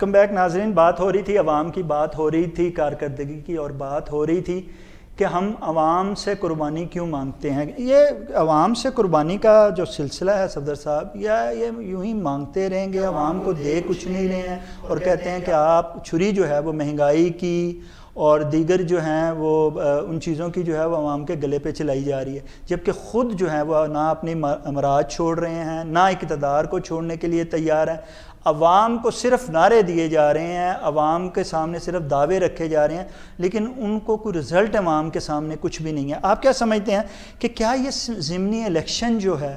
Welcome back ناظرین. بات ہو رہی تھی عوام کی، بات ہو رہی تھی کارکردگی کی، اور بات ہو رہی تھی کہ ہم عوام سے قربانی کیوں مانگتے ہیں. یہ عوام سے قربانی کا جو سلسلہ ہے صفدر صاحب، یا یہ یوں ہی مانگتے رہیں گے، عوام کو دے کچھ نہیں رہے ہیں اور کہتے ہیں کہ آپ چھری جو ہے وہ مہنگائی کی اور دیگر جو ہیں وہ ان چیزوں کی جو ہے وہ عوام کے گلے پہ چلائی جا رہی ہے، جبکہ خود جو ہے وہ نہ اپنی امراض چھوڑ رہے ہیں، نہ اقتدار کو چھوڑنے کے لیے تیار ہیں. عوام کو صرف نعرے دیے جا رہے ہیں، عوام کے سامنے صرف دعوے رکھے جا رہے ہیں، لیکن ان کو کوئی رزلٹ عوام کے سامنے کچھ بھی نہیں ہے. آپ کیا سمجھتے ہیں کہ کیا یہ ضمنی الیکشن جو ہے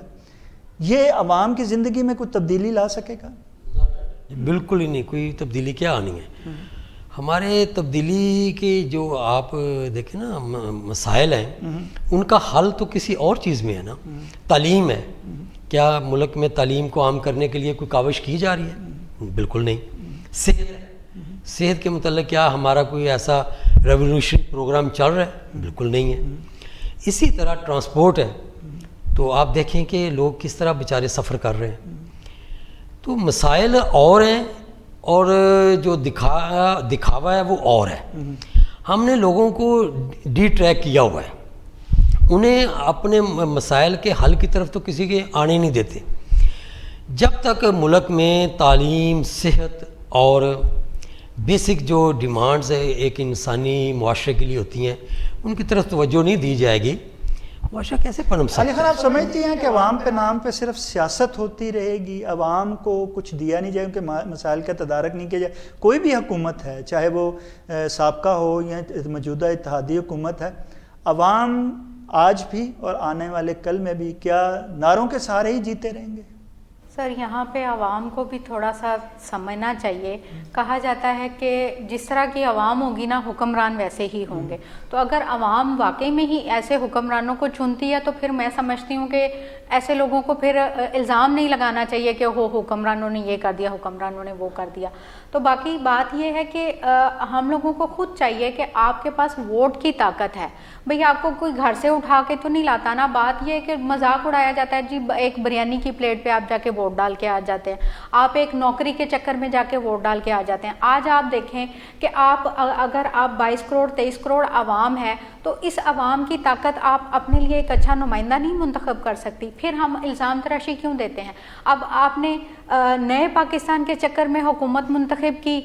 یہ عوام کی زندگی میں کوئی تبدیلی لا سکے گا؟ بالکل ہی نہیں. کوئی تبدیلی کیا آنی ہے؟ ہمارے تبدیلی کے جو آپ دیکھیں نا مسائل ہیں، ان کا حل تو کسی اور چیز میں ہے نا. تعلیم ہے، کیا ملک میں تعلیم کو عام کرنے کے لیے کوئی کاوش کی جا رہی ہے؟ بالکل نہیں. صحت ہے، صحت کے متعلق کیا ہمارا کوئی ایسا ریولیوشنری پروگرام چل رہا ہے؟ بالکل نہیں ہے. اسی طرح ٹرانسپورٹ ہے، تو آپ دیکھیں کہ لوگ کس طرح بیچارے سفر کر رہے ہیں. تو مسائل اور ہیں، اور جو دکھاوا ہے وہ اور ہے. ہم نے لوگوں کو ڈی ٹریک کیا ہوا ہے، انہیں اپنے مسائل کے حل کی طرف تو کسی کے آنے نہیں دیتے. جب تک ملک میں تعلیم، صحت اور بیسک جو ڈیمانڈز ایک انسانی معاشرے کے لیے ہوتی ہیں ان کی طرف توجہ نہیں دی جائے گی، معاشرہ کیسے پنپ سکتا ہے؟ علی خان، آپ سمجھتی ہیں کہ عوام کے نام پہ صرف سیاست ہوتی رہے گی، عوام کو کچھ دیا نہیں جائے، ان کے مسائل کا تدارک نہیں کیا جائے؟ کوئی بھی حکومت ہے، چاہے وہ سابقہ ہو یا موجودہ اتحادی حکومت ہے، عوام آج بھی اور آنے والے کل میں بھی کیا نعروں کے سہارے ہی جیتے رہیں گے؟ سر، یہاں پہ عوام کو بھی تھوڑا سا سمجھنا چاہیے. کہا جاتا ہے کہ جس طرح کی عوام ہوگی نا، حکمران ویسے ہی ہوں گے. تو اگر عوام واقعی میں ہی ایسے حکمرانوں کو چنتی ہے تو پھر میں سمجھتی ہوں کہ ایسے لوگوں کو پھر الزام نہیں لگانا چاہیے کہ حکمرانوں نے یہ کر دیا، حکمرانوں نے وہ کر دیا. تو باقی بات یہ ہے کہ ہم لوگوں کو خود چاہیے کہ آپ کے پاس ووٹ کی طاقت ہے. بھئی آپ کو کوئی گھر سے اٹھا کے تو نہیں لاتا نا. بات یہ ہے کہ مذاق اڑایا جاتا ہے، جی ایک بریانی کی پلیٹ پہ آپ جا کے ووٹ ڈال کے آ جاتے ہیں، آپ ایک نوکری کے چکر میں جا کے ووٹ ڈال کے آ جاتے ہیں. آج آپ دیکھیں کہ آپ اگر آپ 22 کروڑ 23 کروڑ عوام ہے تو اس عوام کی طاقت آپ اپنے لیے ایک اچھا نمائندہ نہیں منتخب کر سکتی. پھر ہم الزام تراشی کیوں دیتے ہیں؟ اب آپ نے نئے پاکستان کے چکر میں حکومت منتخب کی،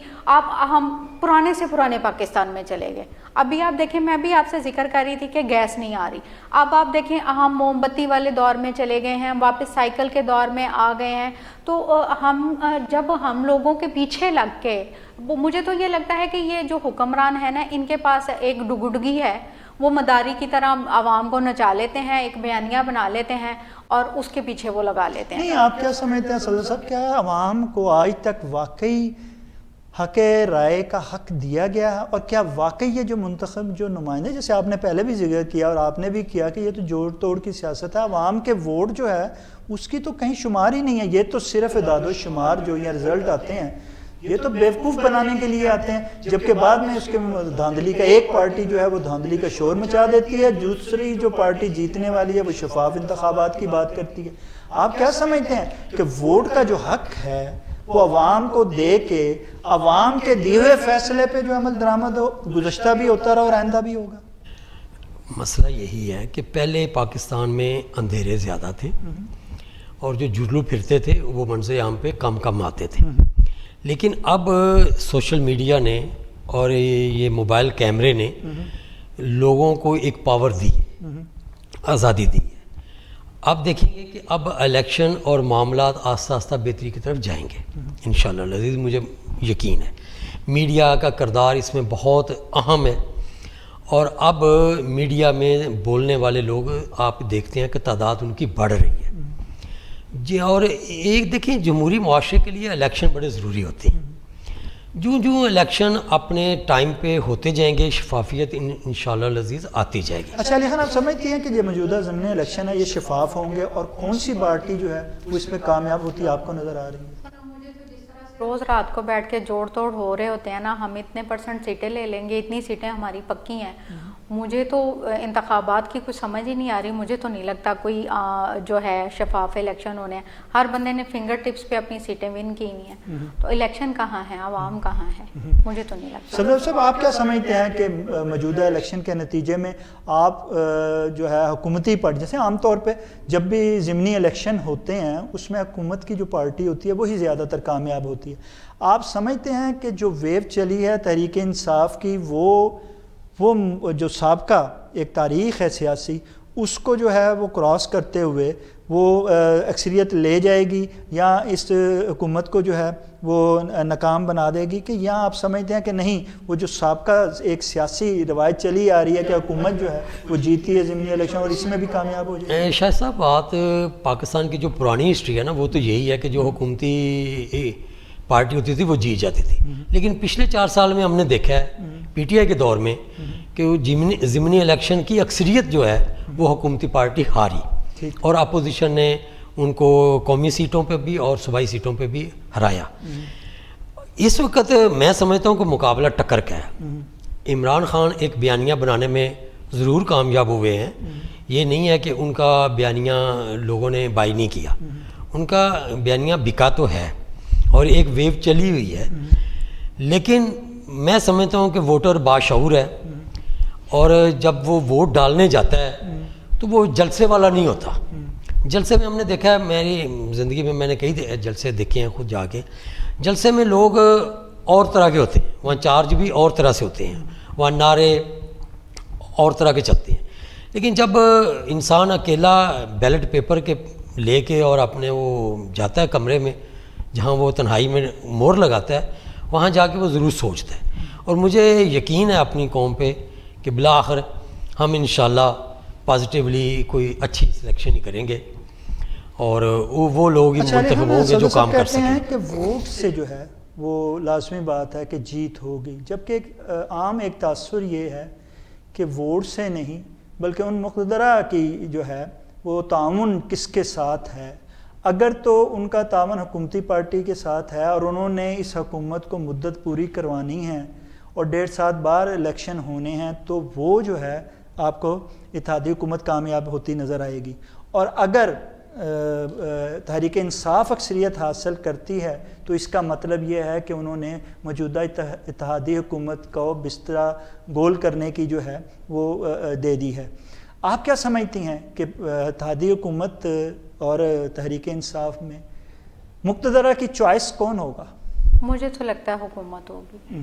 ہم پرانے سے پرانے پاکستان میں چلے گئے. ابھی آپ دیکھیں، میں بھی آپ سے ذکر کر رہی تھی کہ گیس نہیں آ رہی. اب آپ دیکھیں ہم موم بتی والے دور میں چلے گئے ہیں، واپس سائیکل کے دور میں آ گئے ہیں. تو جب ہم لوگوں کے پیچھے لگ کے، مجھے تو یہ لگتا ہے کہ یہ جو حکمران ہیں نا، ان کے پاس ایک ڈگڈگی ہے، وہ مداری کی طرح عوام کو نچا لیتے ہیں، ایک بیانیہ بنا لیتے ہیں اور اس کے پیچھے وہ لگا لیتے ہیں. نہیں، آپ کیا سمجھتے ہیں صدر صاحب، کیا عوام کو آج تک واقعی حق رائے کا حق دیا گیا ہے؟ اور کیا واقعی یہ جو منتخب جو نمائندے، جیسے آپ نے پہلے بھی ذکر کیا اور آپ نے بھی کیا کہ یہ تو جوڑ توڑ کی سیاست ہے، عوام کے ووٹ جو ہے اس کی تو کہیں شمار ہی نہیں ہے. یہ تو صرف اعداد و شمار جو یہ رزلٹ آتے ہیں یہ تو بیوقوف بنانے کے لیے آتے ہیں، جبکہ بعد میں اس کے دھاندلی کا ایک پارٹی جو ہے وہ دھاندلی کا شور مچا دیتی ہے، دوسری جو پارٹی جیتنے والی ہے وہ شفاف انتخابات کی بات کرتی ہے. آپ کیا سمجھتے ہیں کہ ووٹ کا جو حق ہے وہ عوام کو دے کے عوام کے دیے ہوئے فیصلے پہ جو عمل درآمد ہو، گزشتہ بھی ہوتا رہا اور آئندہ بھی ہوگا؟ مسئلہ یہی ہے کہ پہلے پاکستان میں اندھیرے زیادہ تھے اور جو جلو پھرتے تھے وہ منظر عام پہ کم کم آتے تھے. لیکن اب سوشل میڈیا نے اور یہ موبائل کیمرے نے لوگوں کو ایک پاور دی، آزادی دی. اب دیکھیں گے کہ اب الیکشن اور معاملات آہستہ آہستہ بہتری کی طرف جائیں گے انشاءاللہ العزیز. مجھے یقین ہے میڈیا کا کردار اس میں بہت اہم ہے، اور اب میڈیا میں بولنے والے لوگ آپ دیکھتے ہیں کہ تعداد ان کی بڑھ رہی ہے جی. اور ایک دیکھیں، جمہوری معاشرے کے لیے الیکشن بڑے ضروری ہوتے ہیں. جو الیکشن اپنے ٹائم پہ ہوتے جائیں گے، شفافیت انشاءاللہ العزیز آتی جائے گی. اچھا علی خان، آپ سمجھتی ہیں کہ یہ موجودہ ضمنی الیکشن ہے یہ شفاف ہوں گے، اور کون سی پارٹی جو ہے وہ اس میں کامیاب ہوتی آپ کو نظر آ رہی ہے؟ مجھے تو جس طرح سے روز رات کو بیٹھ کے جوڑ توڑ ہو رہے ہوتے ہیں نا, ہم اتنے % سیٹیں لے لیں گے, اتنی سیٹیں ہماری پکی ہیں. مجھے تو انتخابات کی کچھ سمجھ ہی نہیں آ رہی. مجھے تو نہیں لگتا کوئی جو ہے شفاف الیکشن ہونے ہیں. ہر بندے نے فنگر ٹپس پہ اپنی سیٹیں ون کی ہوئی ہیں, تو الیکشن کہاں ہے, عوام کہاں ہے, مجھے تو نہیں لگتا. صدر صاحب آپ کیا سمجھتے ہیں کہ موجودہ الیکشن کے نتیجے میں آپ جو ہے حکومتی پارٹی, جیسے عام طور پہ جب بھی ضمنی الیکشن ہوتے ہیں اس میں حکومت کی جو پارٹی ہوتی ہے وہی زیادہ تر کامیاب ہوتی ہے, آپ سمجھتے ہیں کہ جو ویو چلی ہے تحریک انصاف کی وہ جو سابقہ ایک تاریخ ہے سیاسی اس کو جو ہے وہ کراس کرتے ہوئے وہ اکثریت لے جائے گی, یا اس حکومت کو جو ہے وہ ناکام بنا دے گی, کہ یا آپ سمجھتے ہیں کہ نہیں وہ جو سابقہ ایک سیاسی روایت چلی آ رہی ہے کہ حکومت جو ہے وہ جیتی ہے ضمنی الیکشن اور اس میں بھی کامیاب ہو جائے؟ شاہ صاحب بات پاکستان کی جو پرانی ہسٹری ہے نا وہ تو یہی ہے کہ جو حکومتی پارٹی ہوتی تھی وہ جیت جاتی تھی, لیکن پچھلے 4 سال میں ہم نے دیکھا ہے پی ٹی آئی کے دور میں کہ وہ ضمنی الیکشن کی اکثریت جو ہے وہ حکومتی پارٹی ہاری, اور اپوزیشن نے ان کو قومی سیٹوں پہ بھی اور صوبائی سیٹوں پہ بھی ہرایا. اس وقت میں سمجھتا ہوں کہ مقابلہ ٹکر کا ہے. عمران خان ایک بیانیہ بنانے میں ضرور کامیاب ہوئے ہیں, یہ نہیں ہے کہ ان کا بیانیہ لوگوں نے بائی نہیں کیا, ان کا بیانیہ بکا تو ہے اور ایک ویو چلی ہوئی ہے, لیکن میں سمجھتا ہوں کہ ووٹر باشعور ہے, اور جب وہ ووٹ ڈالنے جاتا ہے تو وہ جلسے والا نہیں ہوتا. جلسے میں ہم نے دیکھا ہے, میری زندگی میں نے کئی جلسے دیکھے ہیں خود جا کے, جلسے میں لوگ اور طرح کے ہوتے ہیں, وہاں چارج بھی اور طرح سے ہوتے ہیں, وہاں نعرے اور طرح کے چلتے ہیں, لیکن جب انسان اکیلا بیلٹ پیپر کے لے کے اور اپنے وہ جاتا ہے کمرے میں جہاں وہ تنہائی میں مور لگاتا ہے, وہاں جا کے وہ ضرور سوچتا ہے. اور مجھے یقین ہے اپنی قوم پہ کہ بالآخر ہم انشاءاللہ پازیٹیولی کوئی اچھی سلیکشن ہی کریں گے, اور وہ لوگ ہی منتخب ہوں گے جو کام کر سکیں. ہیں کہ ووٹ سے جو ہے وہ لازمی بات ہے کہ جیت ہوگی, جبکہ ایک عام ایک تاثر یہ ہے کہ ووٹ سے نہیں بلکہ ان مقتدرہ کی جو ہے وہ تعاون کس کے ساتھ ہے. اگر تو ان کا تعاون حکومتی پارٹی کے ساتھ ہے اور انہوں نے اس حکومت کو مدت پوری کروانی ہے اور 1.5 سال بعد الیکشن ہونے ہیں, تو وہ جو ہے آپ کو اتحادی حکومت کامیاب ہوتی نظر آئے گی. اور اگر تحریک انصاف اکثریت حاصل کرتی ہے تو اس کا مطلب یہ ہے کہ انہوں نے موجودہ اتحادی حکومت کو بستر گول کرنے کی جو ہے وہ دے دی ہے. آپ کیا سمجھتی ہیں کہ اتحادی حکومت اور تحریک انصاف میں مقتدرہ کی چوائس کون ہوگا؟ مجھے تو لگتا ہے حکومت ہوگی,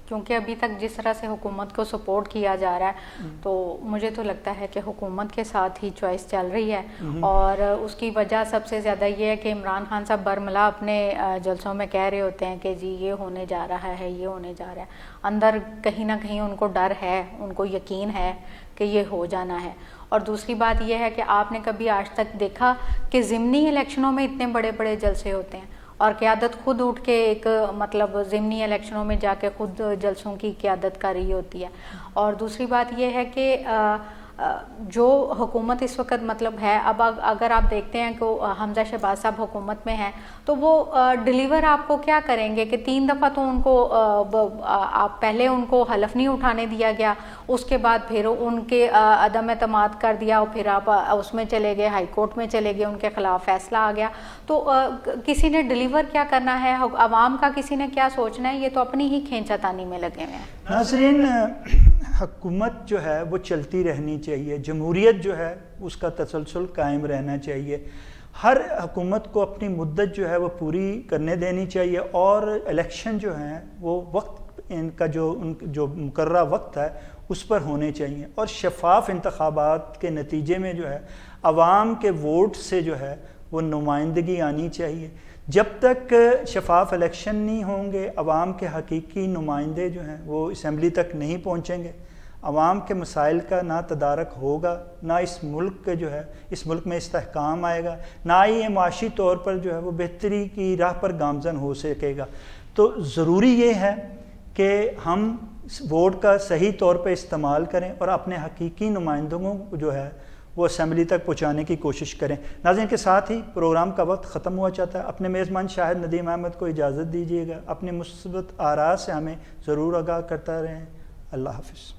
کیونکہ ابھی تک جس طرح سے حکومت کو سپورٹ کیا جا رہا ہے تو مجھے تو لگتا ہے کہ حکومت کے ساتھ ہی چوائس چل رہی ہے. اور اس کی وجہ سب سے زیادہ یہ ہے کہ عمران خان صاحب برملا اپنے جلسوں میں کہہ رہے ہوتے ہیں کہ جی یہ ہونے جا رہا ہے, یہ ہونے جا رہا ہے, اندر کہیں نہ کہیں ان کو ڈر ہے, ان کو یقین ہے کہ یہ ہو جانا ہے. اور دوسری بات یہ ہے کہ آپ نے کبھی آج تک دیکھا کہ ضمنی الیکشنوں میں اتنے بڑے بڑے جلسے ہوتے ہیں اور قیادت خود اٹھ کے ایک مطلب ضمنی الیکشنوں میں جا کے خود جلسوں کی قیادت کر رہی ہوتی ہے. اور دوسری بات یہ ہے کہ جو حکومت اس وقت مطلب ہے, اب اگر آپ دیکھتے ہیں کہ حمزہ شہباز صاحب حکومت میں ہیں تو وہ ڈیلیور آپ کو کیا کریں گے کہ 3 دفعہ تو ان کو آپ پہلے ان کو حلف نہیں اٹھانے دیا گیا, اس کے بعد پھر ان کے عدم اعتماد کر دیا, اور پھر آپ اس میں چلے گئے, ہائی کورٹ میں چلے گئے, ان کے خلاف فیصلہ آ گیا. تو کسی نے ڈیلیور کیا کرنا ہے, عوام کا کسی نے کیا سوچنا ہے, یہ تو اپنی ہی کھینچا تانی میں لگے ہوئے ہیں. ناظرین, حکومت جو ہے وہ چلتی رہنی چاہیے, جمہوریت جو ہے اس کا تسلسل قائم رہنا چاہیے, ہر حکومت کو اپنی مدت جو ہے وہ پوری کرنے دینی چاہیے, اور الیکشن جو ہیں وہ وقت ان کا جو مقررہ وقت ہے اس پر ہونے چاہیے, اور شفاف انتخابات کے نتیجے میں جو ہے عوام کے ووٹ سے جو ہے وہ نمائندگی آنی چاہیے. جب تک شفاف الیکشن نہیں ہوں گے, عوام کے حقیقی نمائندے جو ہیں وہ اسمبلی تک نہیں پہنچیں گے, عوام کے مسائل کا نہ تدارک ہوگا, نہ اس ملک جو ہے اس ملک میں استحکام آئے گا, نہ ہی یہ معاشی طور پر جو ہے وہ بہتری کی راہ پر گامزن ہو سکے گا. تو ضروری یہ ہے کہ ہم ووٹ کا صحیح طور پہ استعمال کریں اور اپنے حقیقی نمائندوں کو جو ہے وہ اسمبلی تک پہنچانے کی کوشش کریں. ناظرین کے ساتھ ہی پروگرام کا وقت ختم ہوا چاہتا ہے. اپنے میزبان شاہد ندیم احمد کو اجازت دیجیے گا. اپنی مثبت آراء سے ہمیں ضرور آگاہ کرتا رہیں. اللہ حافظ.